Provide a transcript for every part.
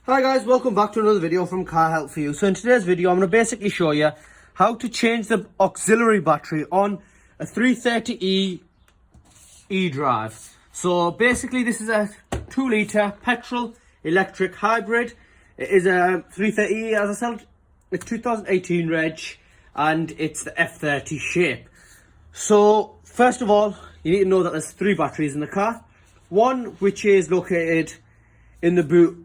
Hi guys, welcome back to another video from Car Help for You. So in today's video I'm going to basically show you how to change the auxiliary battery on a 330E e-drive. So basically this is a 2 litre petrol electric hybrid. It is a 330E, as I said, it's 2018 reg and it's the F30 shape. So first of all you need to know that there's 3 batteries in the car. One which is located in the boot,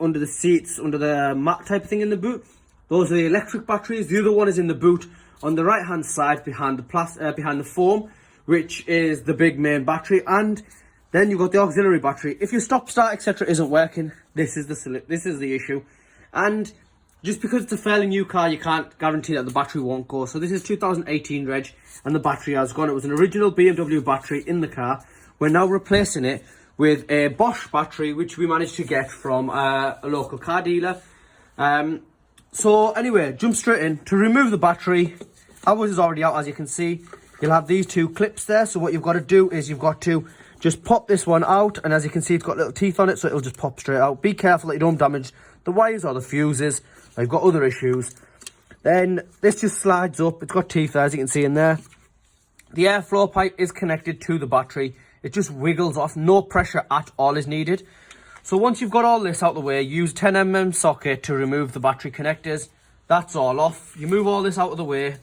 under the seats, under the mat type of thing in the boot. Those are the electric batteries. The other one is in the boot on the right hand side behind the foam, which is the big main battery. And then you've got the auxiliary battery. If your stop start etc isn't working, this is the issue. And just because it's a fairly new car, you can't guarantee that the battery won't go. So this is 2018 reg and the battery has gone. It was an original BMW battery in the car. We're now replacing it with a Bosch battery, which we managed to get from a local car dealer. So anyway, jump straight in. To remove the battery, ours is already out, as you can see. You'll have these 2 clips there. So what you've got to do is you've got to just pop this one out, and as you can see, it's got little teeth on it, so it'll just pop straight out. Be careful that you don't damage the wires or the fuses. They've got other issues. Then this just slides up. It's got teeth there, as you can see in there. The airflow pipe is connected to the battery. It just wiggles off. No pressure at all is needed. So once you've got all this out of the way, use 10mm socket to remove the battery connectors. That's all off. You move all this out of the way.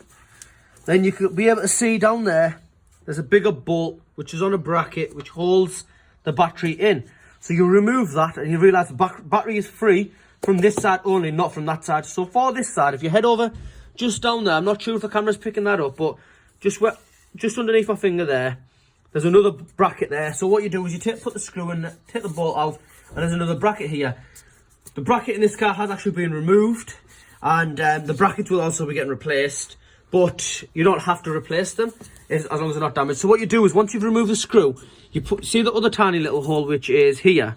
Then you could be able to see down there, there's a bigger bolt which is on a bracket which holds the battery in. So you remove that and you realise the battery is free from this side only, not from that side. So for this side, if you head over just down there, I'm not sure if the camera's picking that up, but just underneath my finger there, there's another bracket there. So what you do is you put the screw in, take the bolt out, and there's another bracket here. The bracket in this car has actually been removed, and the brackets will also be getting replaced, but you don't have to replace them as long as they're not damaged. So what you do is once you've removed the screw, see the other tiny little hole which is here.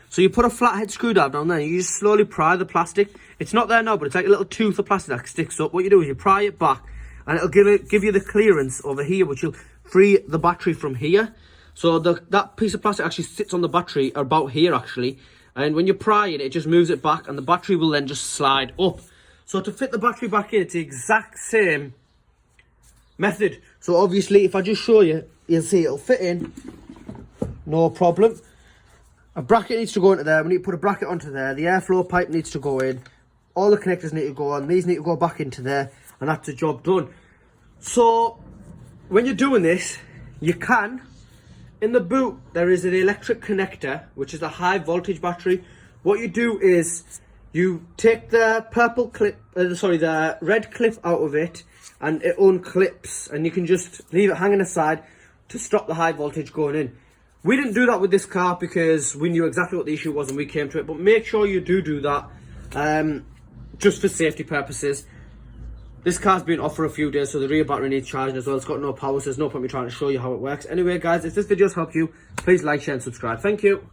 So you put a flathead screwdriver down there, and you just slowly pry the plastic. It's not there now, but it's like a little tooth of plastic that sticks up. What you do is you pry it back, and it'll give you the clearance over here, which will free the battery from here. So that piece of plastic actually sits on the battery about here actually, and when you pry it just moves it back, and the battery will then just slide up. So to fit the battery back in, it's the exact same method. So obviously if I just show you, you'll see it'll fit in, no problem. A bracket needs to go into there. We need to put a bracket onto there. The airflow pipe needs to go in. All the connectors need to go on. These need to go back into there, and that's the job done. So when you're doing this, you can, in the boot, there is an electric connector, which is a high voltage battery. What you do is you take the the red clip out of it, and it unclips, and you can just leave it hanging aside to stop the high voltage going in. We didn't do that with this car because we knew exactly what the issue was and we came to it, but make sure you do that, just for safety purposes. This car's been off for a few days, so the rear battery needs charging as well. It's got no power, so there's no point me trying to show you how it works. Anyway, guys, if this video's helped you, please like, share, and subscribe. Thank you.